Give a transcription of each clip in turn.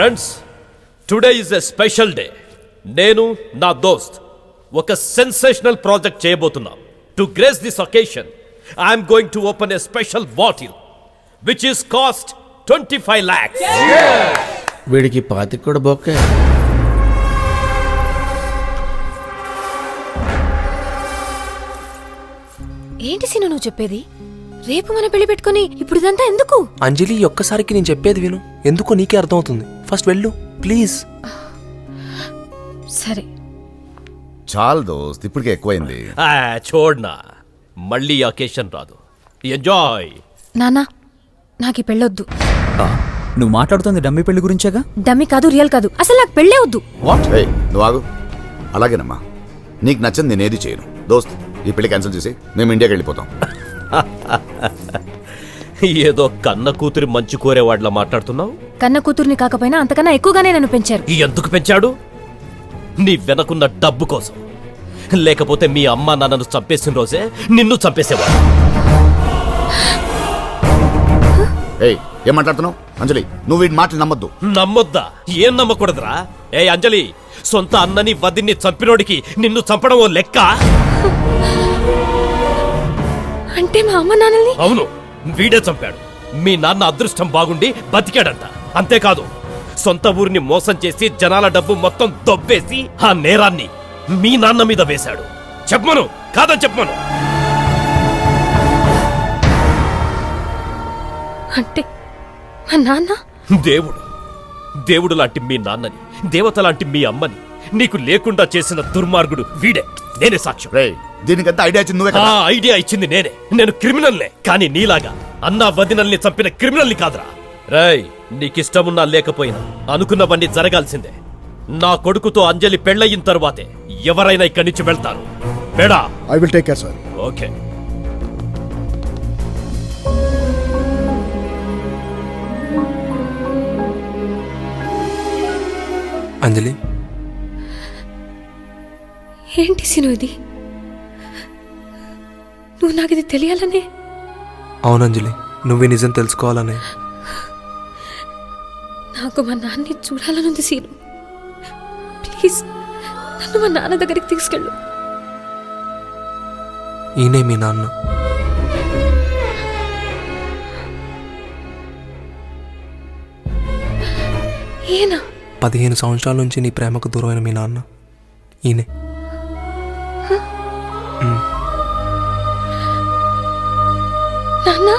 Friends, today is a special day. నేను నా దోస్త్ ఒక సెన్సేషనల్ ప్రాజెక్ట్ చేయబోతున్నాం. To grace this occasion I'm going to open a special bottle which is cost 25 lakhs. వీడికి పాతికి కూడా బొక్కే. ఏంటి సీను నువ్వు చెప్పేది? రేపు మన పెళ్లి పెట్టుకుని ఇప్పుడు ఇదంతా ఎందుకు? అంజలి, ఒక్కసారికి నేను చెప్పేది విను. ఎందుకో నీకే అర్థమవుతుంది. ఫస్ట్ వెళ్ళు ప్లీజ్. సరే చాలు దోస్త్, ఇప్పటికే ఎక్కువైంది. చూడనా, మళ్ళీ అకేషన్ రాదు. ఎంజాయ్. నానా, నాకు ఈ పెళ్ళొద్దు. నువ్వు మాట్లాడుతుంది డమ్మీ పెళ్లి గురించేగా? డమ్మీ కాదు, రియల్ కాదు, అసలు నాకు పెళ్ళే వద్దు. నువ్వు ఆగు. అలాగేనమ్మా, నీకు నచ్చింది నేనేది చేయను. దోస్త్, ఈ పెళ్లి క్యాన్సిల్ చేసి మేము ఇండియాకి వెళ్ళిపోతాం. ఏదో కన్న కూతురి మంచి కోరేవాడ్లా మాట్లాడుతున్నావు. కన్న కూతుర్ని కాకపోయినా అంతకన్నా ఎక్కువగానే నన్ను పెంచారు. ఎందుకు పెంచాడు? నీ వెనకున్న డబ్బు కోసం. లేకపోతే మీ అమ్మ నాన్నను చంపేసిన రోజే నిన్ను చంపేసేవాడు. ఏం మాట్లాడుతున్నావు? అంజలి, నువ్వు వీటి మాటలు నమ్మొద్దు. నమ్మొద్దా? ఏం నమ్మకూడదురా? అంజలి, సొంత అన్నని వదిన్ని చంపినోడికి నిన్ను చంపడం ఓ లెక్క? అంటే మా అమ్మ నాన్నల్ని? అవును, వీడే చంపాడు. మీ నాన్న అదృష్టం బాగుండి బతికాడంట. అంతేకాదు, సొంత ఊరిని మోసం చేసి జనాల డబ్బు మొత్తం దొబ్బేసి ఆ నేరాన్ని మీ నాన్న మీద వేశాడు. చెప్పమను, కాదని చెప్పమను. అంటే మా నాన్న దేవుడు లాంటి మీ నాన్నని, దేవత లాంటి మీ అమ్మని నీకు లేకుండా చేసిన దుర్మార్గుడు వీడే. నేనే సాక్ష్యం. దీనికంతా ఐడియా ఇచ్చింది నువ్వే కదా? ఐడియా ఇచ్చింది నేనే. నేను క్రిమినల్నే, కానీ నీలాగా అన్నా వదినల్ని చంపిన క్రిమినల్ని కాదురా. రేయ్, నీకిష్టమున్నా లేకపోయినా అనుకున్నవన్నీ జరగాల్సిందే. నా కొడుకుతో అంజలి పెళ్ళయిన తరువాతే ఎవరైనా ఇక్కడి నుంచి వెళ్తారు. బేడా, I will take care sir. Okay. Anjali, ఏంటి సీను ఇది? నువ్వు నాకు ఇది తెలియాలనే? అవును అంజలి, నువ్వు నిజం తెలుసుకోవాలనే. నాకు మా నాన్ని చూడాలనుంది సీను. ప్లీజ్ నన్ను మా నాన్న దగ్గరికి తీసుకెళ్ళు. ఈయనే మీ నాన్న. ఏనా? 15 సంవత్సరాల నుంచి నీ ప్రేమకు దూరమైన మీ నాన్న ఈయనే. నాన్న,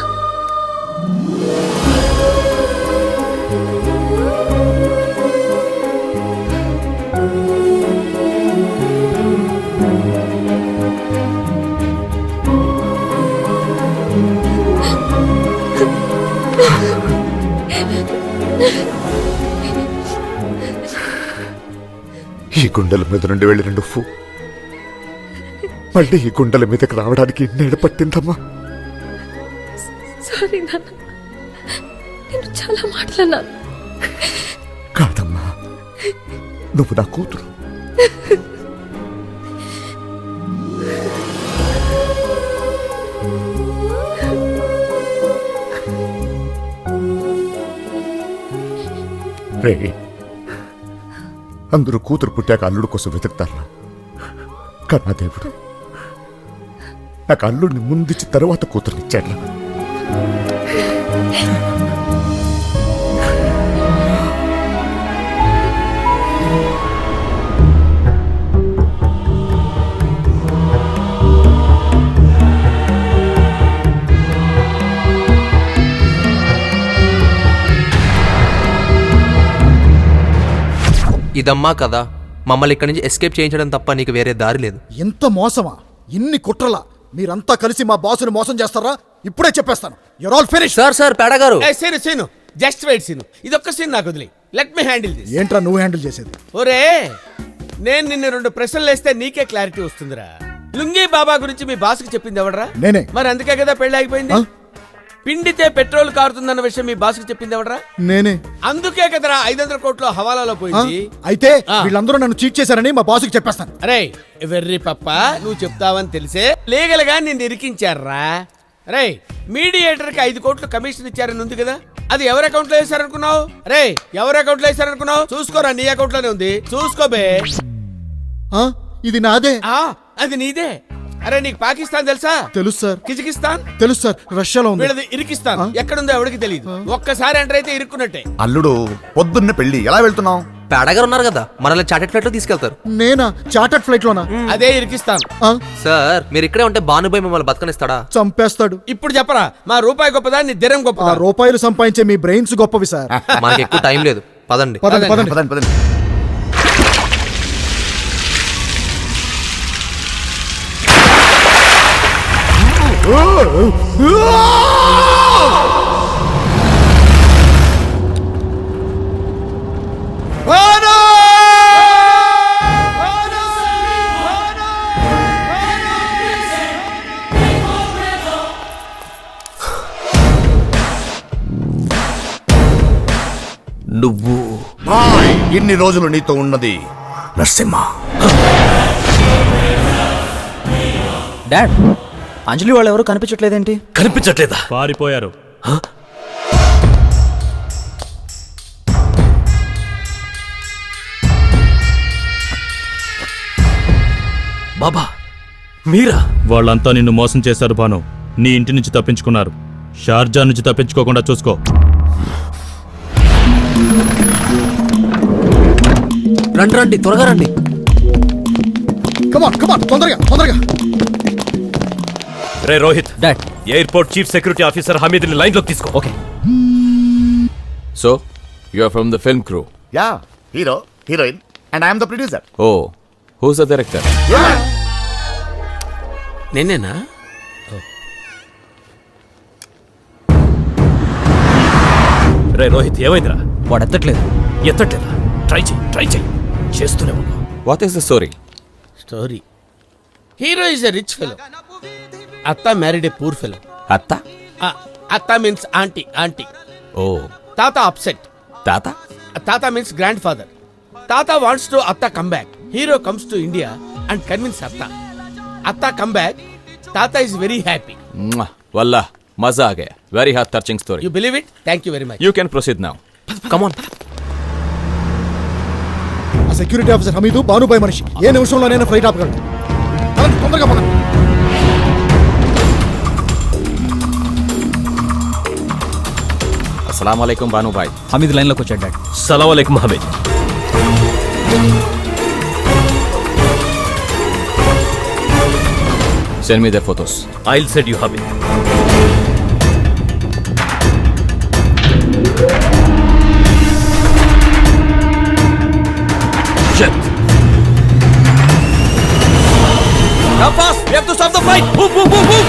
ఈ గుండెల మీద నుండి వెళ్ళిన నువ్వు మళ్ళీ ఈ గుండెల మీదకి రావడానికి ఎన్నేళ్ళు పట్టిందమ్మా? సారీ నాన్న, నేను చాలా మాట్లాడినాను. కాదమ్మా, నువ్వు నా కూతురు. రే, అందరూ కూతురు పుట్టాక అల్లుడు కోసం వెతుకుతారా? కన్నా దేవుడు నాకు అల్లుడిని ముందిచ్చి తర్వాత కూతురునిచ్చాడు. ఇదమ్మా కదా, మమ్మల్ని ఇక్కడి నుంచి ఎస్కేప్ చేయించడం తప్ప నీకు వేరే దారి లేదు. ఎంత మోసమా? ఇన్ని కుట్రలా? మీరంతా కలిసి మా బాసుని మోసం చేస్తారా? ఇప్పుడే చెప్పేస్తాను. Your all finish. సార్ పేడా గారు. సీను జస్ట్ వెయిట్ సీను, ఇదొక్క సీన్ నాకు వదిలి. Let me handle this. ఏంట్రా నువ్వు హ్యాండిల్ చేసేది? ఒరే, నేను నిన్ను 2 ప్రశ్నలు వేస్తే నీకే క్లారిటీ వస్తుందిరా. లుంగీ బాబా గురించి మీ బాస్కి చెప్పింది ఎవడరా? నేనే. మరి అందుకే కదా పెళ్లి ఆగిపోయింది. పిండితే పెట్రోల్ కారుతుందన్న విషయం మీ బాస్కి చెప్పింది ఎవడరా? నేనే. అందుకే కదరా 500 కోట్లు హవాలాలో పోయింది. అయితే వీళ్ళందరూ నన్ను చీట్ చేశారని మా బాస్కి చెప్పేస్తాను. అరే వెర్రి పప్ప, నువ్వు చెప్తావని తెలిసే లీగల్ గా నిన్ను ఇరికించారా? రే, మీడియేటర్ కి 5 కోట్లు కమిషన్ ఇచ్చారని ఉంది కదా, అది ఎవరి అకౌంట్ లో వేసారనుకున్నావు? రే ఎవరి అకౌంట్ లో వేసారనుకున్నావు? చూసుకోరా, నీ అకౌంట్ లోనే ఉంది, చూసుకోబే. ఆ, ఇది నాదే. అది నీదే. అరే నీకు పాకిస్తాన్ తెలుసా? తెలుసు సార్. కిజకిస్తాన్ తెలుసు సార్. రష్యాలో ఉంది. వీళ్ళది ఇరికిస్తాన్. ఎక్కడుందో ఎవరికి తెలియదు. ఒక్కసారి ఎంటర్ అయితే ఇరుక్కున్నట్టే. అల్లుడు పొద్దున్న పెళ్లి ఎలా వెళ్తున్నావు? పేడగారు ఉన్నారు కదా, మనల్ని చార్టెడ్ ఫ్లైట్ లో తీసుకెళ్తారు. నేనా? చార్టర్డ్ ఫ్లైట్ లోనా? అదే ఇరికిస్తాన్. ఆ, సార్ మీరు ఇక్కడే ఉంటే భానుభాయ్ మిమ్మల్ని బతకనిస్తాడా? చంపేస్తాడు. ఇప్పుడు చెప్పరా, మా రూపాయి గొప్పదా నీ దిరం ఆ గొప్పదా? రూపాయలు సంపాదించే మీ బ్రెయిన్స్ గొప్పవి సార్. మనకి ఎక్కువ టైం లేదు, పదండి. పదండి పదండి. పదండి పదండి. నువ్వు బాయ్, ఇన్ని రోజులు నీతో ఉన్నది నరసింహ. డాడ్, అంజలి వాళ్ళు ఎవరు కనిపించట్లేదేంటి? కనిపించట్లేదా? పారిపోయారు. బాబా మీరా? వాళ్ళంతా నిన్ను మోసం చేశారు భాను. నీ ఇంటి నుంచి తప్పించుకున్నారు. షార్జా నుంచి తప్పించుకోకుండా చూసుకో. రండి రండి, త్వరగా రండి. కమాన్ కమాన్, తొందరగా తొందరగా. రే Rohit, dad. Airport chief security officer హమీద్ని లైన్ లోకి తీసుకో. Okay. So, you are from the film crew. Yeah, hero heroine and I'm the producer. Oh, who's the director? నేనేనా? రే రోహిత్, ఏమైందిరా? వాడు ఎత్తట్లేదు. ఎత్తట్లేదా? ట్రై చెయ్యి చేస్తూనే ఉన్నావు. What is the story? Story. Hero is a rich fellow. Atta married a poor fellow. Atta? Atta means aunty. Oh, tata upset. Tata? Tata means grandfather. Tata wants to atta come back. Hero comes to India and convince atta. Atta come back. Tata is very happy. Mwah. Wallah, maza aa gaya. Very heart touching story. You believe it? Thank you very much. You can proceed now. Come on. ఆ security officer Hameed భానుభాయ్ మనిషి. ఏ నిమిషంలోనైనా flight ఆపగలడు. పదండి, తొందరగా పదండి. Assalamu alaikum, Banu bhai. Hamid లైన్లోకి వచ్చాడు dad. సలాం అలైకుం Hamid. Send me their photos. I'll send you Hamid. Shit! Come fast, we have to stop the fight. Move!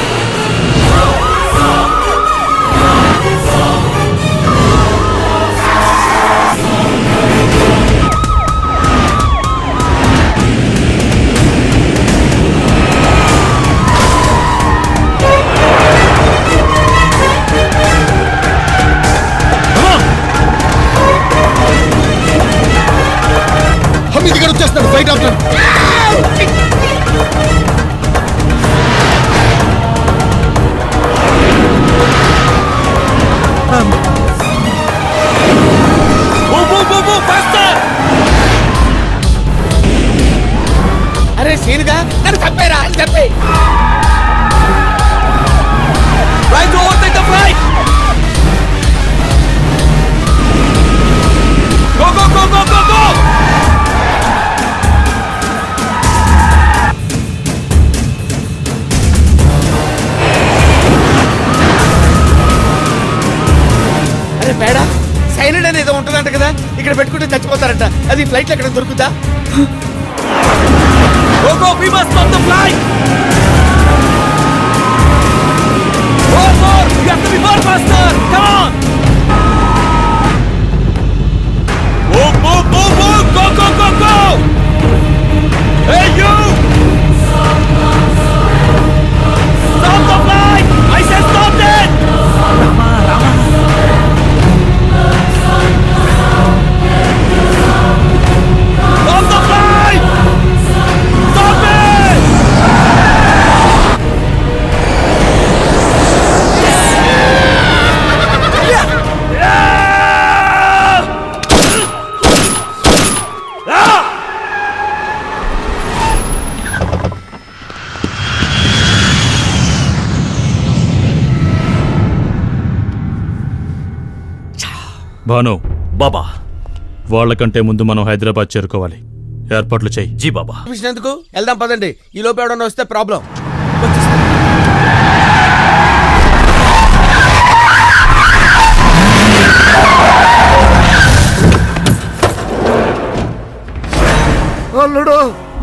Hamid గారు వచ్చేస్తున్నాడు, ఫ్లైట్ ఆపుతాడు. Move! Faster! అరే సీన్గా నన్ను చంపేరా, చంపే. Try to overtake the flight! Go! అరే పేడా, సైలెంట్ అనేది ఏదో ఉంటుందంట కదా, ఇక్కడ పెట్టుకుంటే చచ్చిపోతారంట. అది ఫ్లైట్ ఎక్కడ దొరుకుతా? Go! We must stop the flight! More! You have to be more faster! Come on! Move! Go! Hey you! Stop the flight! I said stop it! Stop the flight! Stop it! Bhanu బాబా. వాళ్ళకంటే ముందు మనం హైదరాబాద్ చేరుకోవాలి. ఏర్పాట్లు చెయ్యి. G బాబా. ఎందుకు వెళ్దాం పదండి, ఈ లోపు ఎవడన్నా వస్తే ప్రాబ్లం. అల్లుడు